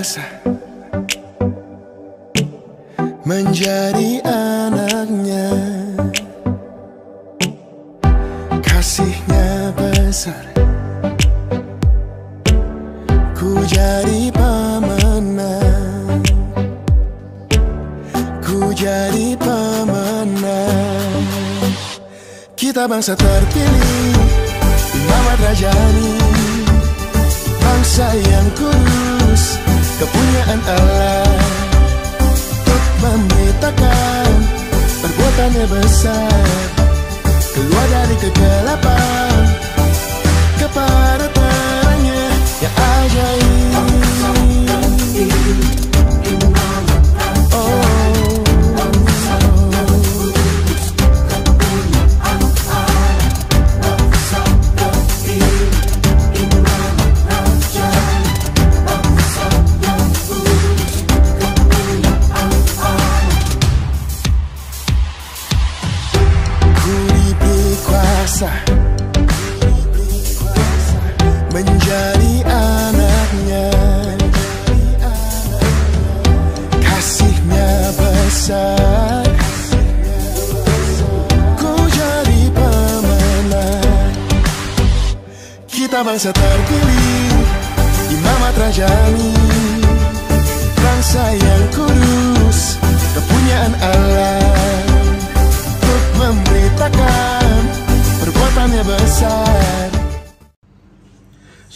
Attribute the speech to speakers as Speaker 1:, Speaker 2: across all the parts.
Speaker 1: dewasa, menjadi anaknya. Kasihnya besar, ku jadi pemenang, ku jadi pemenang. Kita bangsa terpilih, imamat rajani, bangsa yang kudus, kepunyaan Allah, untuk memberitakan perbuatannya besar, keluar dari kegelapan kepada terangnya yang ajaib. Menjadi anaknya, kasihnya besar, ku jadi pemenang. Kita bangsa terpilih, imamat rajani, bangsa yang kudus, kepunyaan Allah, untuk memberitakan perbuatannya besar.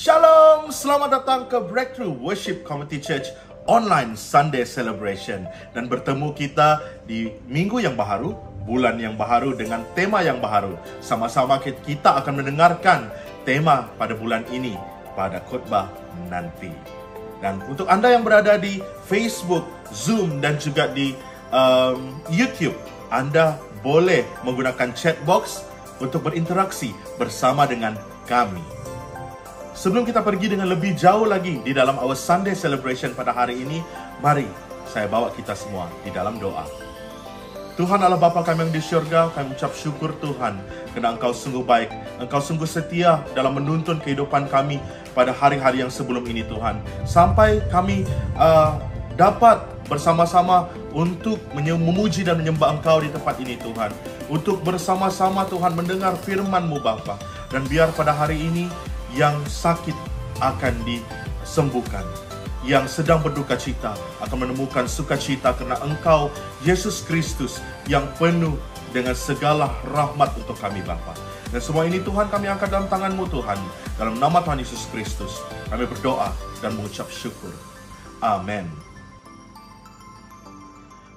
Speaker 2: Shalom, selamat datang ke Breakthrough Worship Community Church Online Sunday Celebration. Dan bertemu kita di minggu yang baru, bulan yang baru dengan tema yang baru. Sama-sama kita akan mendengarkan tema pada bulan ini pada khotbah nanti. Dan untuk Anda yang berada di Facebook, Zoom dan juga di YouTube, Anda boleh menggunakan chat box untuk berinteraksi bersama dengan kami. Sebelum kita pergi dengan lebih jauh lagi di dalam our Sunday celebration pada hari ini, mari saya bawa kita semua di dalam doa. Tuhan Allah Bapa kami yang di syurga, kami ucap syukur Tuhan, kerana Engkau sungguh baik, Engkau sungguh setia dalam menuntun kehidupan kami pada hari-hari yang sebelum ini Tuhan. Sampai kami dapat bersama-sama untuk memuji dan menyembah Engkau di tempat ini Tuhan. Untuk bersama-sama Tuhan mendengar firman-Mu Bapa. Dan biar pada hari ini yang sakit akan disembuhkan, yang sedang berduka cita akan menemukan sukacita karena Engkau Yesus Kristus yang penuh dengan segala rahmat untuk kami Bapa. Dan semua ini Tuhan kami angkat dalam tangan-Mu Tuhan. Dalam nama Tuhan Yesus Kristus kami berdoa dan mengucap syukur. Amin.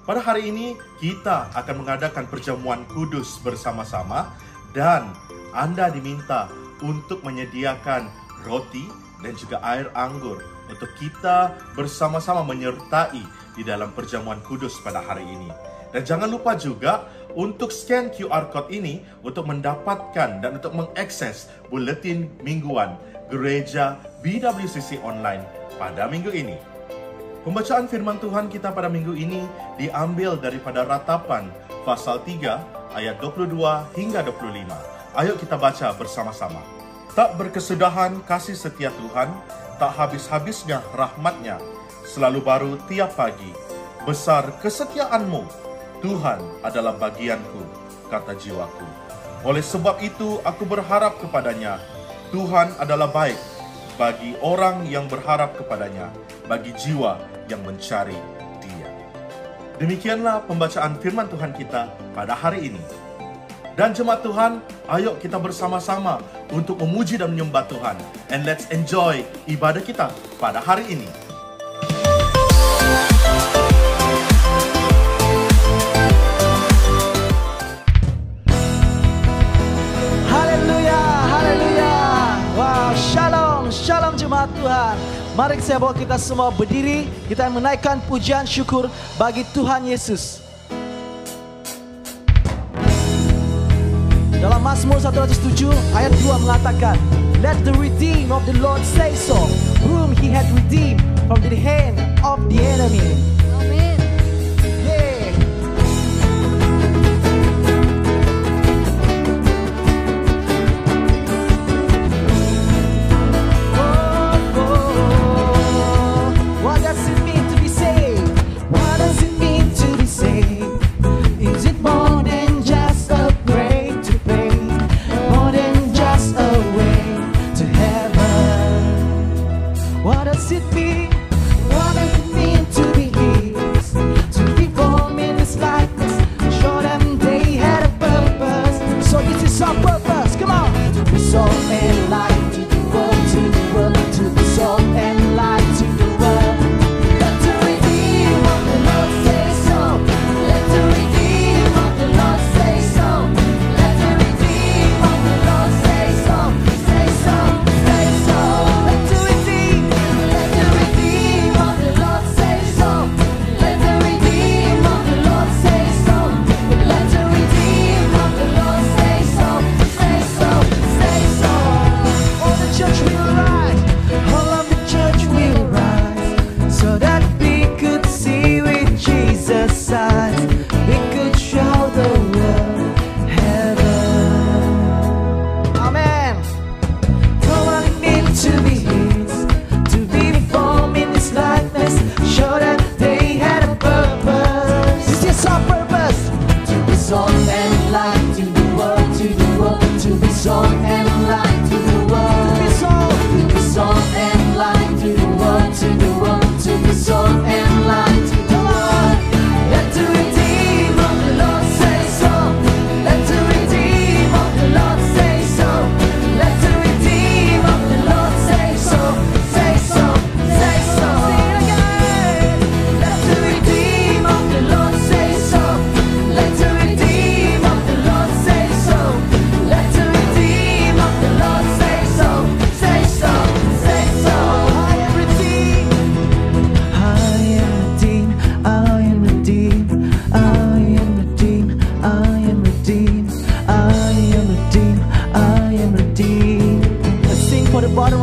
Speaker 2: Pada hari ini kita akan mengadakan perjamuan kudus bersama-sama, dan Anda diminta untuk menyediakan roti dan juga air anggur untuk kita bersama-sama menyertai di dalam perjamuan kudus pada hari ini. Dan jangan lupa juga untuk scan QR code ini untuk mendapatkan dan untuk mengakses buletin mingguan Gereja BWCC Online pada minggu ini. Pembacaan firman Tuhan kita pada minggu ini diambil daripada Ratapan pasal 3 ayat 22 hingga 25. Ayo kita baca bersama-sama. Tak berkesudahan kasih setia Tuhan, tak habis-habisnya rahmat-Nya, selalu baru tiap pagi. Besar kesetiaan-Mu, Tuhan adalah bagianku, kata jiwaku. Oleh sebab itu aku berharap kepada-Nya. Tuhan adalah baik bagi orang yang berharap kepada-Nya, bagi jiwa yang mencari Dia. Demikianlah pembacaan firman Tuhan kita pada hari ini. Dan jemaat Tuhan, ayo kita bersama-sama untuk memuji dan menyembah Tuhan. And let's enjoy ibadah kita pada hari ini.
Speaker 3: Haleluya, haleluya. Wow, shalom, shalom jemaat Tuhan. Mari saya bawa kita semua berdiri, kita menaikkan pujian syukur bagi Tuhan Yesus. Dalam Mazmur 107 ayat 2 mengatakan, Let the redeemed of the Lord say so, whom He had redeemed from the hand of the enemy.
Speaker 4: Amen.
Speaker 3: Yeah.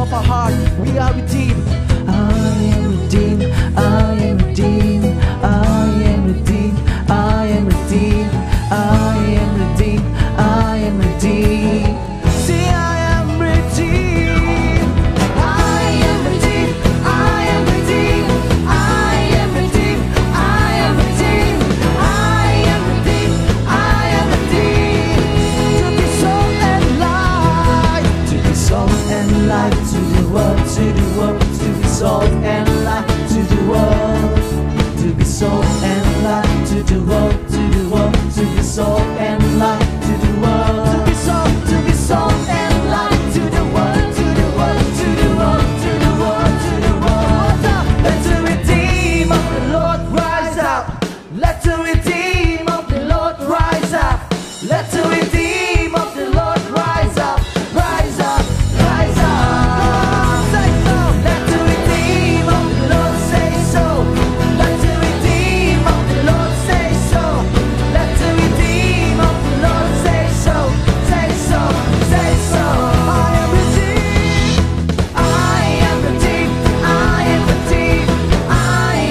Speaker 3: of our heart. We are redeemed. I am redeemed. I am redeemed. I am redeemed. I am redeemed. I am redeemed. I am redeemed. See, I am redeemed. I am redeemed. I am redeemed. I am redeemed. I am redeemed. I am redeemed. I am redeemed. To be salt and light. To be salt and light to the world. To the world. To be salt and light to the world. To be salt and light to the world. To the world. To be salt and light to the world. To be salt and light to the world. To the world. To the world. To the world. To the world. Let the redeemed of the Lord rise up. Let the redeemed of the Lord rise up. Let the redeemed of the Lord rise up. Rise up. Rise up. Say so. Let the redeemed of the Lord say so. Let the redeemed of the Lord say so. Let the redeemed of the Lord say so. Say so. Say so. I am redeemed. I am redeemed. I am redeemed. I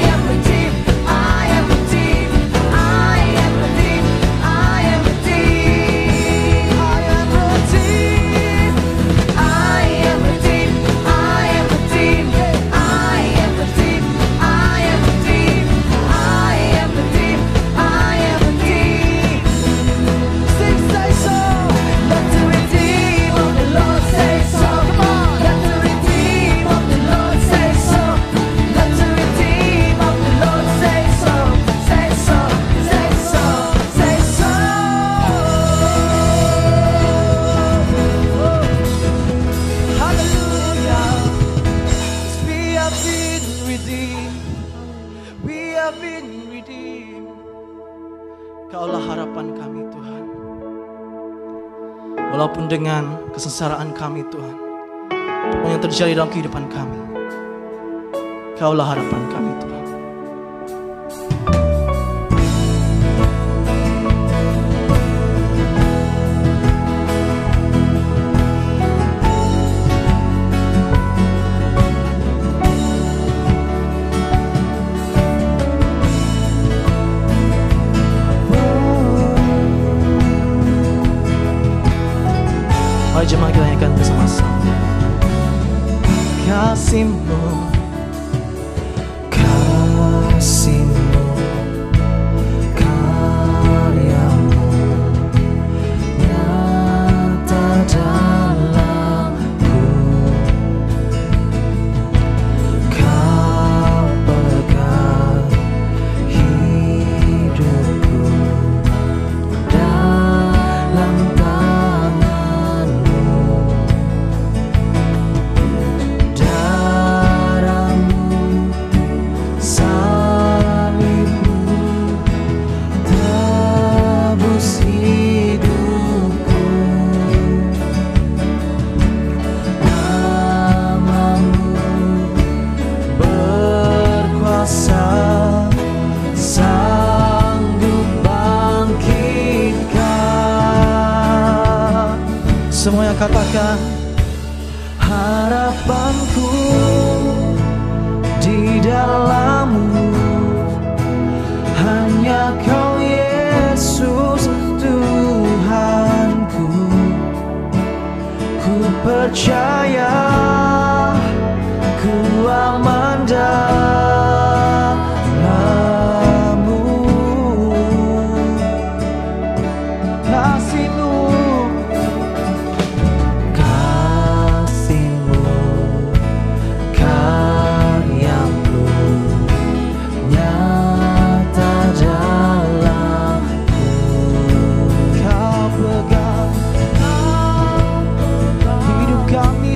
Speaker 3: am redeemed. I am redeemed. I am redeemed. I am redeemed. I am redeemed. I am redeemed. I am redeemed. I am redeemed. I am redeemed. I am redeemed. I am redeemed. Sing, say so. Let the redeemed of the Lord say so. Come on. Let the redeemed of the Lord say so. Let the redeemed of the Lord say so. Say so. Say so. Say so. Hallelujah. We have been redeemed. We have been redeemed. Kaulah harapan kami, Tuhan. Walaupun dengan kesengsaraan kami, Tuhan, apapun yang terjadi dalam kehidupan kami, Kaulah harapan kami, Tuhan. Mari jemaat kita nyanyikan bersama-sama. Kasih-Mu, kasih-Mu, karya-Mu nyata dalamku. Kau pegang hidupku dalam tangan-Mu. Darah-Mu, salib-Mu tebus hidupku. Nama-Mu berkuasa, sanggup bangkitkan. Semua yang katakan, harapanku di dalam-Mu, hanya Kau Yesus Tuhanku. Ku percaya, ku aman dalam-Mu. Kasih-Mu, kasih-Mu, karya-Mu nyata dalamku. Kau pegang hidup kami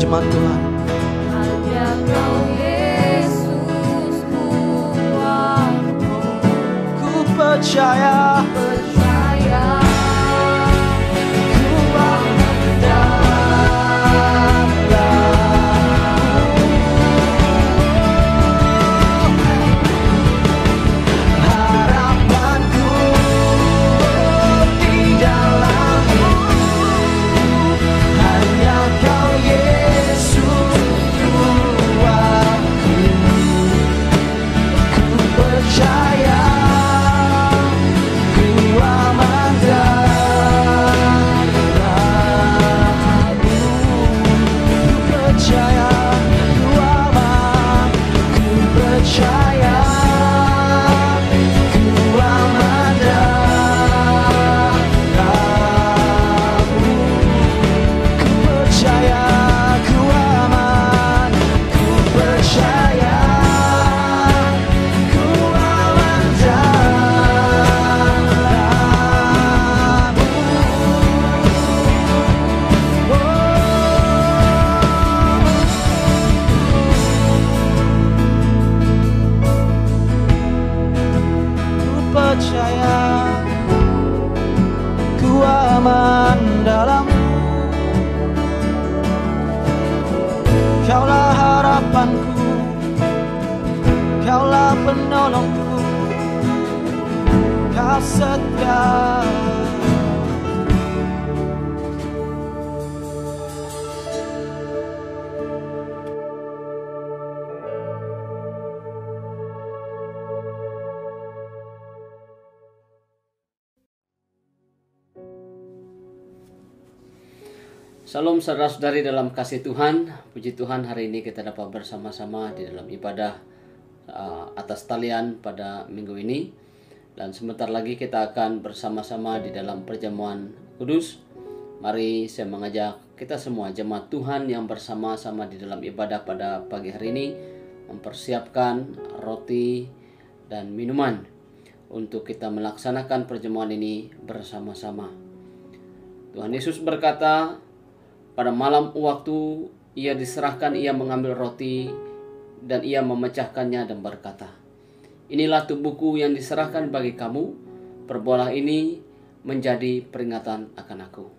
Speaker 3: jemaat Tuhan.
Speaker 4: Hanya Kau Yesus kuatku,
Speaker 3: Ku percaya,
Speaker 4: percaya
Speaker 3: ku harapanku di dalam-Mu. Hanya Kau Yesus kuatku. Ku percaya, ku aman dalam-Mu. Ku percaya, ku aman. Ku percaya, ku aman dalam-Mu. Ku percaya, ku aman. Ku percaya, ku aman dalam-Mu. Ku percaya, ku aman dalam-Mu. Kaulah harapanku, Kaulah penolongku, Kau setia.
Speaker 5: Salam saudara-saudari dalam kasih Tuhan. Puji Tuhan, hari ini kita dapat bersama-sama di dalam ibadah atas talian pada minggu ini. Dan sebentar lagi kita akan bersama-sama di dalam perjamuan kudus. Mari saya mengajak kita semua jemaat Tuhan yang bersama-sama di dalam ibadah pada pagi hari ini mempersiapkan roti dan minuman untuk kita melaksanakan perjamuan ini bersama-sama. Tuhan Yesus berkata, pada malam waktu ia diserahkan, ia mengambil roti dan ia memecahkannya dan berkata, inilah tubuhku yang diserahkan bagi kamu, perbuatlah ini menjadi peringatan akan aku.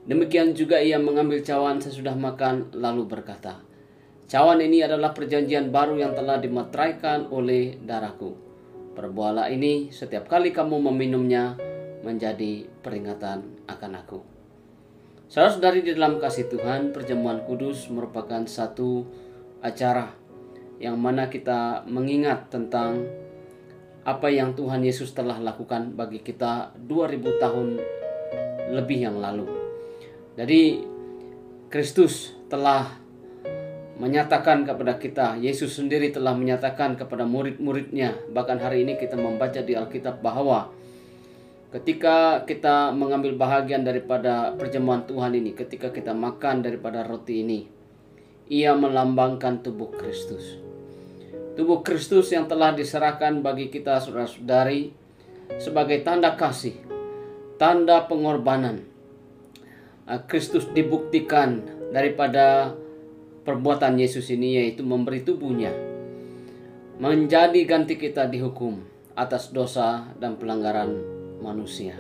Speaker 5: Demikian juga ia mengambil cawan sesudah makan lalu berkata, cawan ini adalah perjanjian baru yang telah dimeteraikan oleh darahku. Perbuatlah ini setiap kali kamu meminumnya menjadi peringatan akan aku. Saudara-saudari di dalam kasih Tuhan, perjamuan kudus merupakan satu acara yang mana kita mengingat tentang apa yang Tuhan Yesus telah lakukan bagi kita 2000 tahun lebih yang lalu. Jadi Kristus telah menyatakan kepada kita, Yesus sendiri telah menyatakan kepada murid-muridnya, bahkan hari ini kita membaca di Alkitab bahwa ketika kita mengambil bahagian daripada perjamuan Tuhan ini, ketika kita makan daripada roti ini, ia melambangkan tubuh Kristus. Tubuh Kristus yang telah diserahkan bagi kita saudara-saudari sebagai tanda kasih, tanda pengorbanan. Kristus dibuktikan daripada perbuatan Yesus ini, yaitu memberi tubuhnya menjadi ganti kita dihukum atas dosa dan pelanggaran manusia.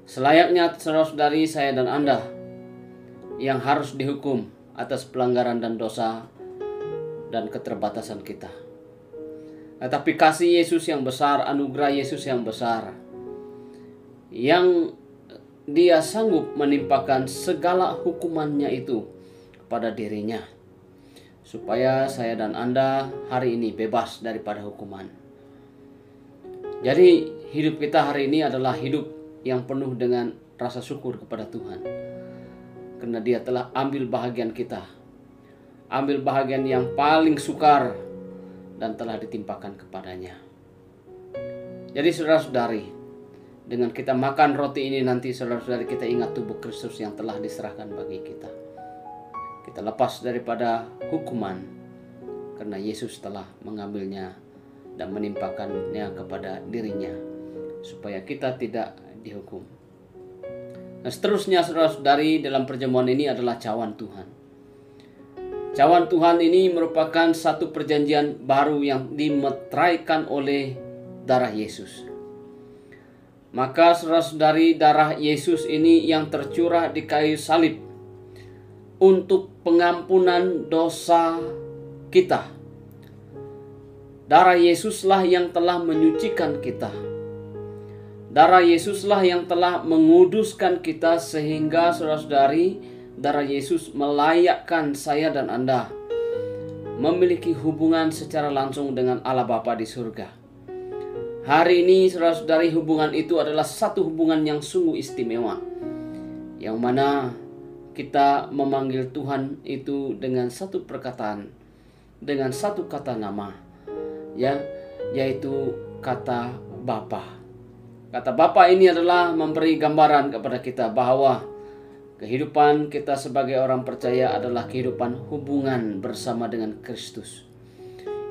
Speaker 5: Selayaknya saudara-saudari, saya dan Anda yang harus dihukum atas pelanggaran dan dosa dan keterbatasan kita. Tetapi kasih Yesus yang besar, anugerah Yesus yang besar, yang Dia sanggup menimpakan segala hukumannya itu kepada dirinya, supaya saya dan Anda hari ini bebas daripada hukuman. Jadi hidup kita hari ini adalah hidup yang penuh dengan rasa syukur kepada Tuhan, karena Dia telah ambil bahagian kita, ambil bahagian yang paling sukar dan telah ditimpakan kepadanya. Jadi saudara-saudari, dengan kita makan roti ini nanti, saudara-saudari, kita ingat tubuh Kristus yang telah diserahkan bagi kita. Kita lepas daripada hukuman karena Yesus telah mengambilnya dan menimpakannya kepada dirinya, supaya kita tidak dihukum. Nah, seterusnya saudara-saudari dalam perjamuan ini adalah cawan Tuhan. Cawan Tuhan ini merupakan satu perjanjian baru yang dimeteraikan oleh darah Yesus. Maka saudara-saudari, darah Yesus ini yang tercurah di kayu salib untuk pengampunan dosa kita. Darah Yesuslah yang telah menyucikan kita. Darah Yesuslah yang telah menguduskan kita sehingga saudara-saudari, darah Yesus melayakkan saya dan Anda memiliki hubungan secara langsung dengan Allah Bapa di surga. Hari ini saudara-saudari, hubungan itu adalah satu hubungan yang sungguh istimewa, yang mana kita memanggil Tuhan itu dengan satu perkataan, dengan satu kata nama, ya, yaitu kata Bapa. Kata Bapa ini adalah memberi gambaran kepada kita bahwa kehidupan kita sebagai orang percaya adalah kehidupan hubungan bersama dengan Kristus.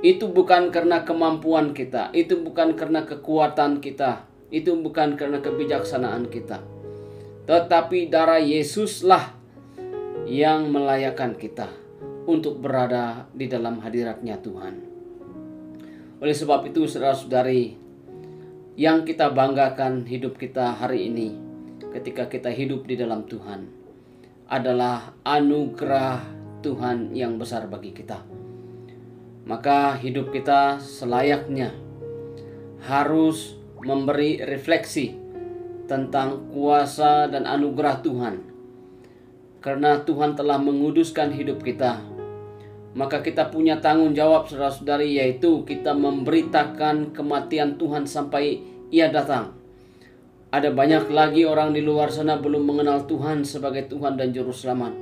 Speaker 5: Itu bukan karena kemampuan kita, itu bukan karena kekuatan kita, itu bukan karena kebijaksanaan kita. Tetapi darah Yesuslah yang melayakkan kita untuk berada di dalam hadiratnya Tuhan. Oleh sebab itu saudara-saudari, yang kita banggakan hidup kita hari ini ketika kita hidup di dalam Tuhan adalah anugerah Tuhan yang besar bagi kita. Maka hidup kita selayaknya harus memberi refleksi tentang kuasa dan anugerah Tuhan. Karena Tuhan telah menguduskan hidup kita, maka kita punya tanggung jawab saudara-saudari, yaitu kita memberitakan kematian Tuhan sampai Ia datang. Ada banyak lagi orang di luar sana belum mengenal Tuhan sebagai Tuhan dan Juru Selamat.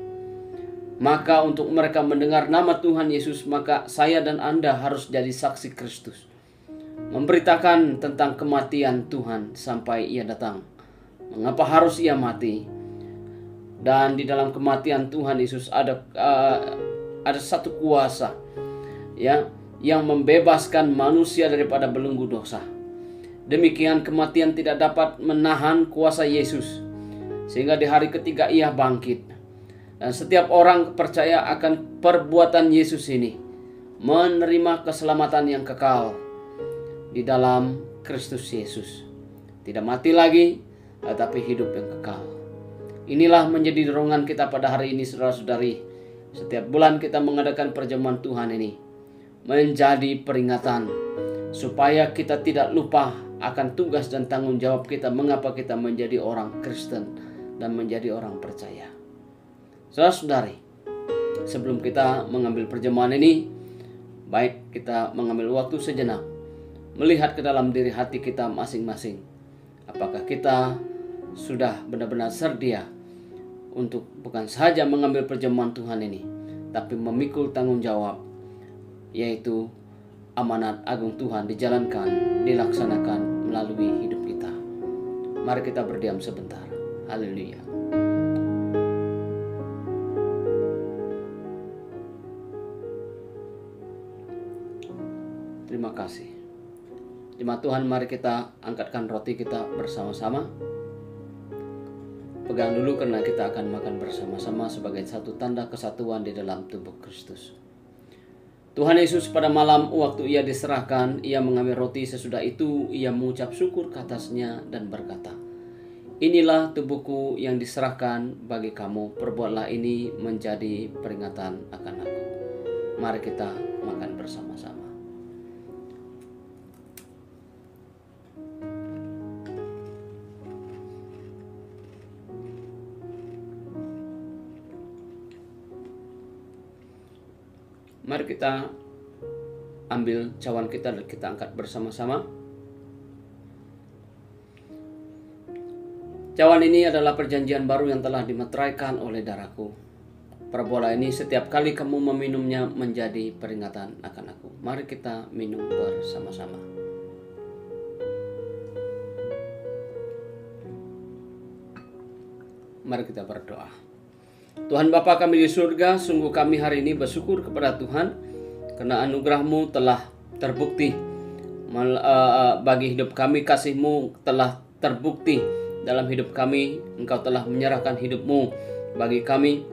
Speaker 5: Maka untuk mereka mendengar nama Tuhan Yesus, maka saya dan Anda harus jadi saksi Kristus, memberitakan tentang kematian Tuhan sampai Ia datang. Mengapa harus Ia mati? Dan di dalam kematian Tuhan Yesus ada satu kuasa, ya, yang membebaskan manusia daripada belenggu dosa. Demikian kematian tidak dapat menahan kuasa Yesus, sehingga di hari ketiga Ia bangkit. Dan setiap orang percaya akan perbuatan Yesus ini menerima keselamatan yang kekal di dalam Kristus Yesus. Tidak mati lagi, tetapi hidup yang kekal. Inilah menjadi dorongan kita pada hari ini saudara-saudari. Setiap bulan kita mengadakan perjamuan Tuhan ini menjadi peringatan supaya kita tidak lupa akan tugas dan tanggung jawab kita mengapa kita menjadi orang Kristen dan menjadi orang percaya. Saudara-saudari, sebelum kita mengambil perjamuan ini, baik kita mengambil waktu sejenak melihat ke dalam diri hati kita masing-masing. Apakah kita sudah benar-benar sedia untuk bukan saja mengambil perjamuan Tuhan ini, tapi memikul tanggung jawab, yaitu amanat agung Tuhan dijalankan, dilaksanakan melalui hidup kita. Mari kita berdiam sebentar. Haleluya. Terima kasih. Jemaat Tuhan, mari kita angkatkan roti kita bersama-sama. Pegang dulu karena kita akan makan bersama-sama sebagai satu tanda kesatuan di dalam tubuh Kristus. Tuhan Yesus pada malam waktu Ia diserahkan, Ia mengambil roti, sesudah itu Ia mengucap syukur ke atasnya dan berkata, "Inilah tubuhku yang diserahkan bagi kamu, perbuatlah ini menjadi peringatan akan aku." Mari kita makan bersama-sama. Mari kita ambil cawan kita dan kita angkat bersama-sama. Cawan ini adalah perjanjian baru yang telah dimeteraikan oleh darahku. Perbuatlah ini setiap kali kamu meminumnya menjadi peringatan akan aku. Mari kita minum bersama-sama. Mari kita berdoa. Tuhan Bapa kami di surga, sungguh kami hari ini bersyukur kepada Tuhan karena anugerah-Mu telah terbukti bagi hidup kami, kasih-Mu telah terbukti dalam hidup kami. Engkau telah menyerahkan hidup-Mu bagi kami,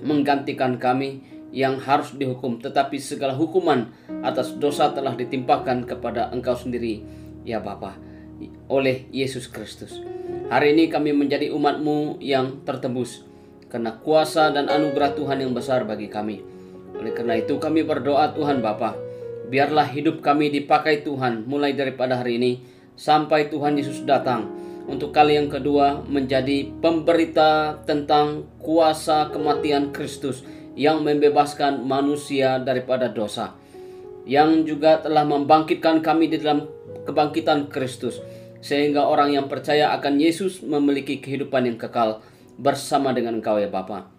Speaker 5: menggantikan kami yang harus dihukum, tetapi segala hukuman atas dosa telah ditimpakan kepada Engkau sendiri, ya Bapa, oleh Yesus Kristus. Hari ini kami menjadi umat-Mu yang tertebus karena kuasa dan anugerah Tuhan yang besar bagi kami. Oleh karena itu kami berdoa, Tuhan Bapa, biarlah hidup kami dipakai Tuhan mulai daripada hari ini sampai Tuhan Yesus datang untuk kali yang kedua, menjadi pemberita tentang kuasa kematian Kristus yang membebaskan manusia daripada dosa, yang juga telah membangkitkan kami di dalam kebangkitan Kristus, sehingga orang yang percaya akan Yesus memiliki kehidupan yang kekal bersama dengan Engkau, ya Bapa.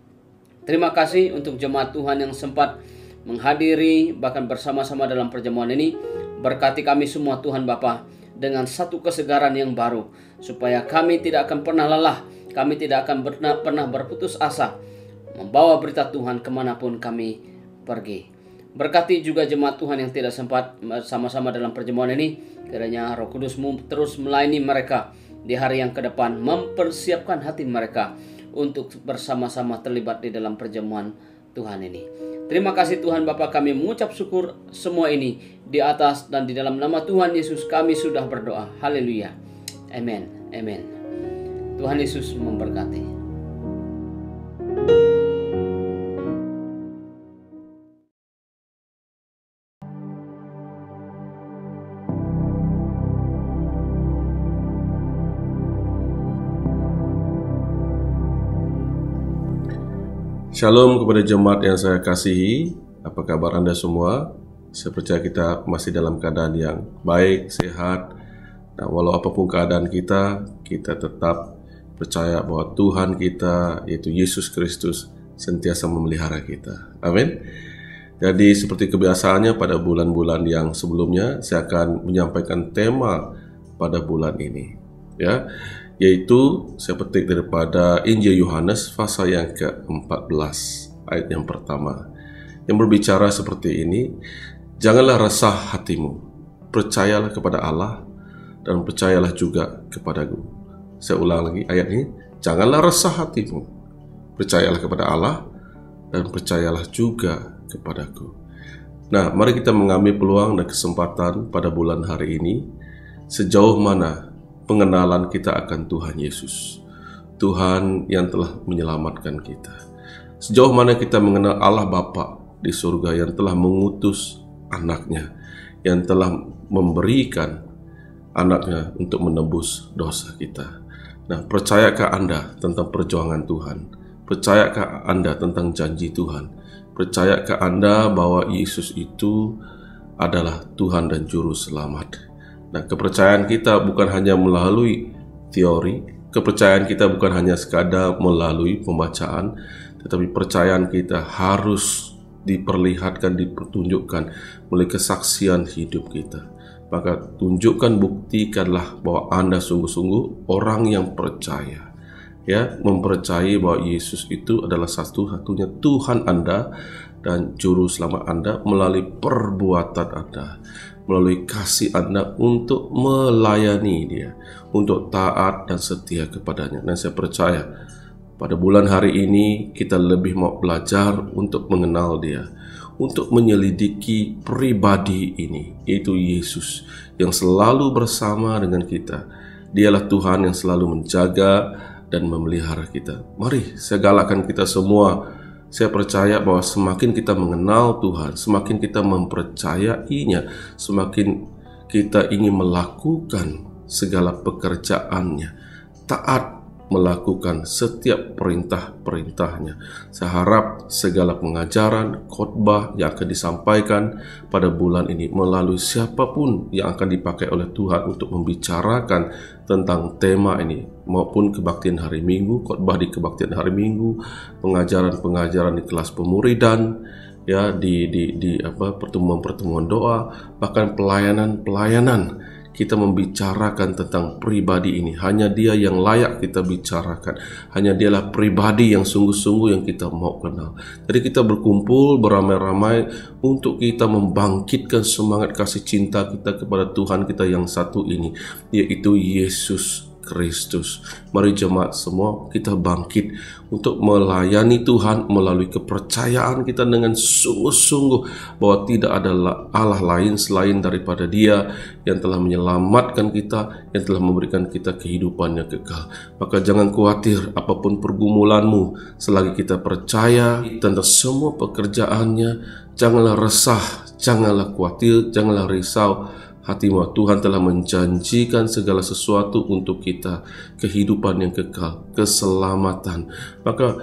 Speaker 5: Terima kasih untuk jemaat Tuhan yang sempat menghadiri bahkan bersama-sama dalam perjamuan ini. Berkati kami semua Tuhan Bapa dengan satu kesegaran yang baru, supaya kami tidak akan pernah lelah, kami tidak akan pernah berputus asa membawa berita Tuhan kemanapun kami pergi. Berkati juga jemaat Tuhan yang tidak sempat sama-sama dalam perjamuan ini. Kiranya Roh Kudus-Mu terus melayani mereka di hari yang ke depan, mempersiapkan hati mereka untuk bersama-sama terlibat di dalam perjamuan Tuhan ini. Terima kasih Tuhan Bapa, kami mengucap syukur semua ini di atas dan di dalam nama Tuhan Yesus kami sudah berdoa. Haleluya. Amin. Amin. Tuhan Yesus memberkati.
Speaker 6: Shalom kepada jemaat yang saya kasihi. Apa kabar Anda semua? Saya percaya kita masih dalam keadaan yang baik, sehat. Dan walau apapun keadaan kita tetap percaya bahwa Tuhan kita, yaitu Yesus Kristus, sentiasa memelihara kita. Amin. Jadi seperti kebiasaannya pada bulan-bulan yang sebelumnya, saya akan menyampaikan tema pada bulan ini, ya, yaitu saya petik daripada Injil Yohanes pasal yang ke-14 ayat yang pertama, yang berbicara seperti ini: janganlah resah hatimu, percayalah kepada Allah dan percayalah juga kepadaku. Saya ulang lagi ayat ini: janganlah resah hatimu, percayalah kepada Allah dan percayalah juga kepadaku. Nah, mari kita mengambil peluang dan kesempatan pada bulan hari ini. Sejauh mana pengenalan kita akan Tuhan Yesus, Tuhan yang telah menyelamatkan kita? Sejauh mana kita mengenal Allah Bapa di surga yang telah mengutus anaknya, yang telah memberikan anaknya untuk menebus dosa kita? Nah, percayakah Anda tentang perjuangan Tuhan? Percayakah Anda tentang janji Tuhan? Percayakah Anda bahwa Yesus itu adalah Tuhan dan Juru Selamat? Nah, kepercayaan kita bukan hanya melalui teori, kepercayaan kita bukan hanya sekadar melalui pembacaan, tetapi percayaan kita harus diperlihatkan, dipertunjukkan melalui kesaksian hidup kita. Maka tunjukkan, buktikanlah bahwa Anda sungguh-sungguh orang yang percaya, ya, mempercayai bahwa Yesus itu adalah satu-satunya Tuhan Anda dan Juru Selamat Anda melalui perbuatan Anda, melalui kasih Anda untuk melayani Dia, untuk taat dan setia kepadanya. Dan saya percaya pada bulan hari ini kita lebih mau belajar untuk mengenal Dia, untuk menyelidiki pribadi ini, yaitu Yesus yang selalu bersama dengan kita. Dialah Tuhan yang selalu menjaga dan memelihara kita. Mari saya galakkan kita semua. Saya percaya bahwa semakin kita mengenal Tuhan, semakin kita mempercayainya, semakin kita ingin melakukan segala pekerjaannya, taat melakukan setiap perintah-perintahnya. Saya harap segala pengajaran, khotbah yang akan disampaikan pada bulan ini melalui siapapun yang akan dipakai oleh Tuhan untuk membicarakan tentang tema ini, maupun kebaktian hari Minggu, khotbah di kebaktian hari Minggu, pengajaran-pengajaran di kelas pemuridan, ya, di pertemuan-pertemuan doa, bahkan pelayanan-pelayanan. Kita membicarakan tentang pribadi ini. Hanya Dia yang layak kita bicarakan. Hanya Dialah pribadi yang sungguh-sungguh yang kita mau kenal. Jadi kita berkumpul beramai-ramai untuk kita membangkitkan semangat kasih cinta kita kepada Tuhan kita yang satu ini, yaitu Yesus Kristus. Mari jemaat semua kita bangkit untuk melayani Tuhan melalui kepercayaan kita dengan sungguh-sungguh bahwa tidak ada Allah lain selain daripada Dia yang telah menyelamatkan kita, yang telah memberikan kita kehidupan yang kekal. Maka jangan khawatir apapun pergumulanmu, selagi kita percaya tentang semua pekerjaannya. Janganlah resah, janganlah khawatir, janganlah risau hatimu. Tuhan telah menjanjikan segala sesuatu untuk kita, kehidupan yang kekal, keselamatan. Maka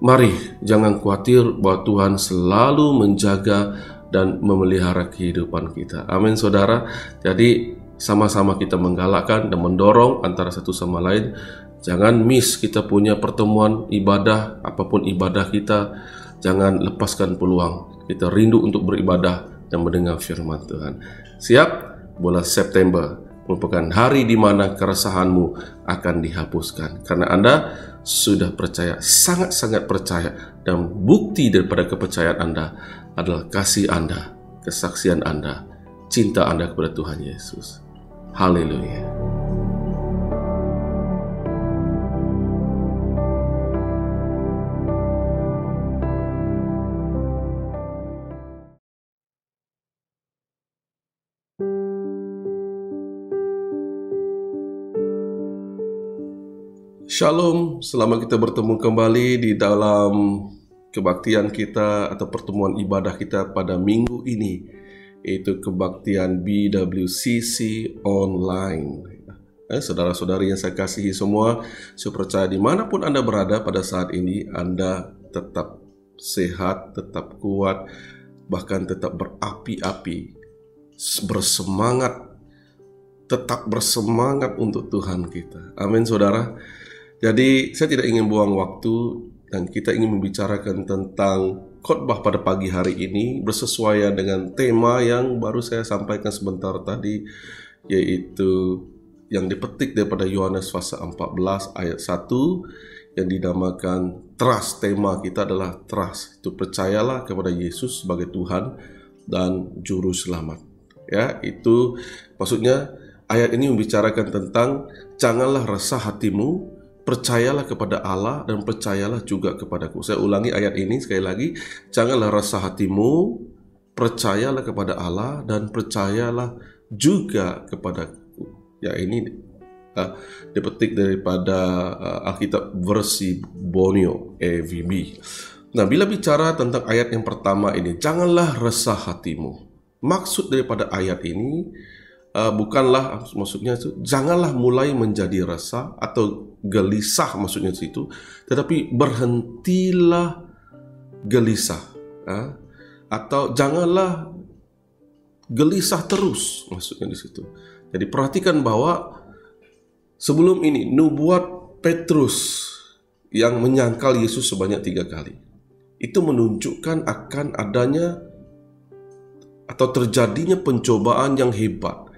Speaker 6: mari jangan khawatir bahwa Tuhan selalu menjaga dan memelihara kehidupan kita. Amin saudara. Jadi sama-sama kita menggalakkan dan mendorong antara satu sama lain. Jangan miss kita punya pertemuan ibadah, apapun ibadah kita. Jangan lepaskan peluang. Kita rindu untuk beribadah dan mendengar firman Tuhan. Siap? Bulan September merupakan hari di mana keresahanmu akan dihapuskan. Karena Anda sudah percaya, sangat-sangat percaya. Dan bukti daripada kepercayaan Anda adalah kasih Anda, kesaksian Anda, cinta Anda kepada Tuhan Yesus. Haleluya. Shalom, selamat kita bertemu kembali di dalam kebaktian kita atau pertemuan ibadah kita pada minggu ini, yaitu kebaktian BWCC online. Saudara-saudari yang saya kasihi semua, saya percaya dimanapun Anda berada pada saat ini, Anda tetap sehat, tetap kuat, bahkan tetap berapi-api, bersemangat, tetap bersemangat untuk Tuhan kita. Amin saudara. Jadi saya tidak ingin buang waktu dan kita ingin membicarakan tentang khotbah pada pagi hari ini bersesuaian dengan tema yang baru saya sampaikan sebentar tadi, yaitu yang dipetik daripada Yohanes pasal 14 ayat 1 yang dinamakan trust. Tema kita adalah trust. Itu percayalah kepada Yesus sebagai Tuhan dan Juru Selamat. Ya, itu maksudnya ayat ini membicarakan tentang janganlah resah hatimu, percayalah kepada Allah dan percayalah juga kepadaku. Saya ulangi ayat ini sekali lagi. Janganlah resah hatimu, percayalah kepada Allah dan percayalah juga kepadaku. Ya, ini dipetik daripada Alkitab versi Bonio EVB. Nah, bila bicara tentang ayat yang pertama ini, janganlah resah hatimu. Maksud daripada ayat ini bukanlah, maksudnya itu janganlah mulai menjadi resah atau gelisah, maksudnya itu, tetapi berhentilah gelisah, atau janganlah gelisah terus, maksudnya di situ. Jadi perhatikan bahwa sebelum ini nubuat Petrus yang menyangkal Yesus sebanyak 3 kali itu menunjukkan akan adanya atau terjadinya pencobaan yang hebat.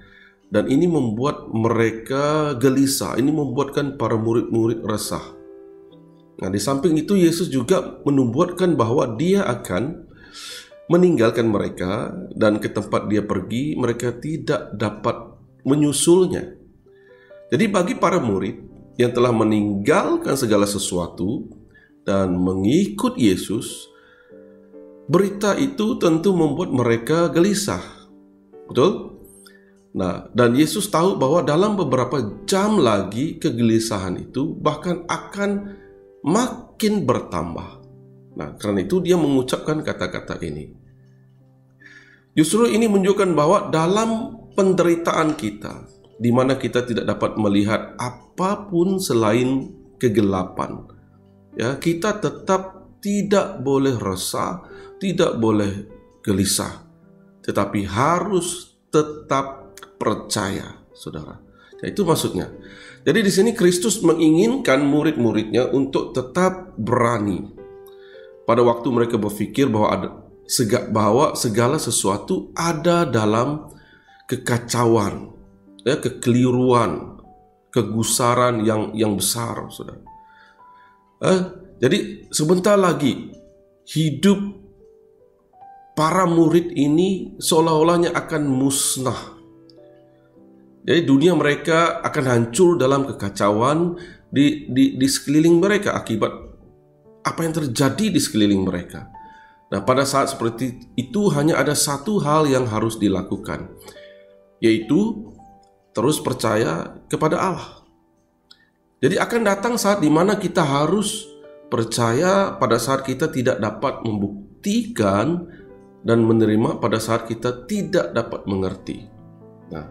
Speaker 6: Dan ini membuat mereka gelisah. Ini membuatkan para murid-murid resah. Nah, di samping itu Yesus juga menubuatkan bahwa Dia akan meninggalkan mereka dan ke tempat Dia pergi, mereka tidak dapat menyusulnya. Jadi bagi para murid yang telah meninggalkan segala sesuatu dan mengikut Yesus, berita itu tentu membuat mereka gelisah. Betul? Nah, dan Yesus tahu bahwa dalam beberapa jam lagi kegelisahan itu bahkan akan makin bertambah. Nah, karena itu Dia mengucapkan kata-kata ini. Justru ini menunjukkan bahwa dalam penderitaan kita, di mana kita tidak dapat melihat apapun selain kegelapan, ya, kita tetap tidak boleh resah, tidak boleh gelisah, tetapi harus tetap percaya, saudara. Nah, itu maksudnya. Jadi di sini Kristus menginginkan murid-muridnya untuk tetap berani. Pada waktu mereka berpikir bahwa segala sesuatu ada dalam kekacauan, ya, kekeliruan, kegusaran yang besar, saudara. Jadi sebentar lagi hidup para murid ini seolah-olahnya akan musnah. Jadi dunia mereka akan hancur dalam kekacauan di sekeliling mereka akibat apa yang terjadi di sekeliling mereka. Nah, pada saat seperti itu hanya ada satu hal yang harus dilakukan, yaitu terus percaya kepada Allah. Jadi akan datang saat di mana kita harus percaya pada saat kita tidak dapat membuktikan dan menerima pada saat kita tidak dapat mengerti. Nah,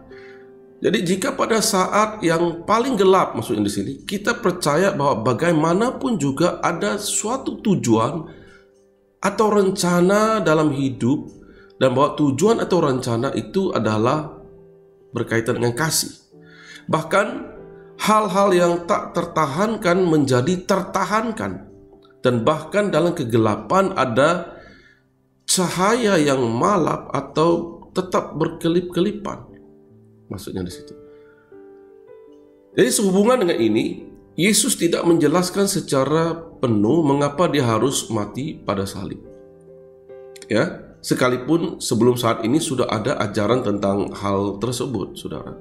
Speaker 6: jadi jika pada saat yang paling gelap, maksudnya di sini, kita percaya bahwa bagaimanapun juga ada suatu tujuan atau rencana dalam hidup, dan bahwa tujuan atau rencana itu adalah berkaitan dengan kasih. Bahkan hal-hal yang tak tertahankan menjadi tertahankan, dan bahkan dalam kegelapan ada cahaya yang malap atau tetap berkelip-kelipan. Maksudnya di situ. Jadi sehubungan dengan ini, Yesus tidak menjelaskan secara penuh mengapa dia harus mati pada salib. Ya, sekalipun sebelum saat ini sudah ada ajaran tentang hal tersebut, saudara.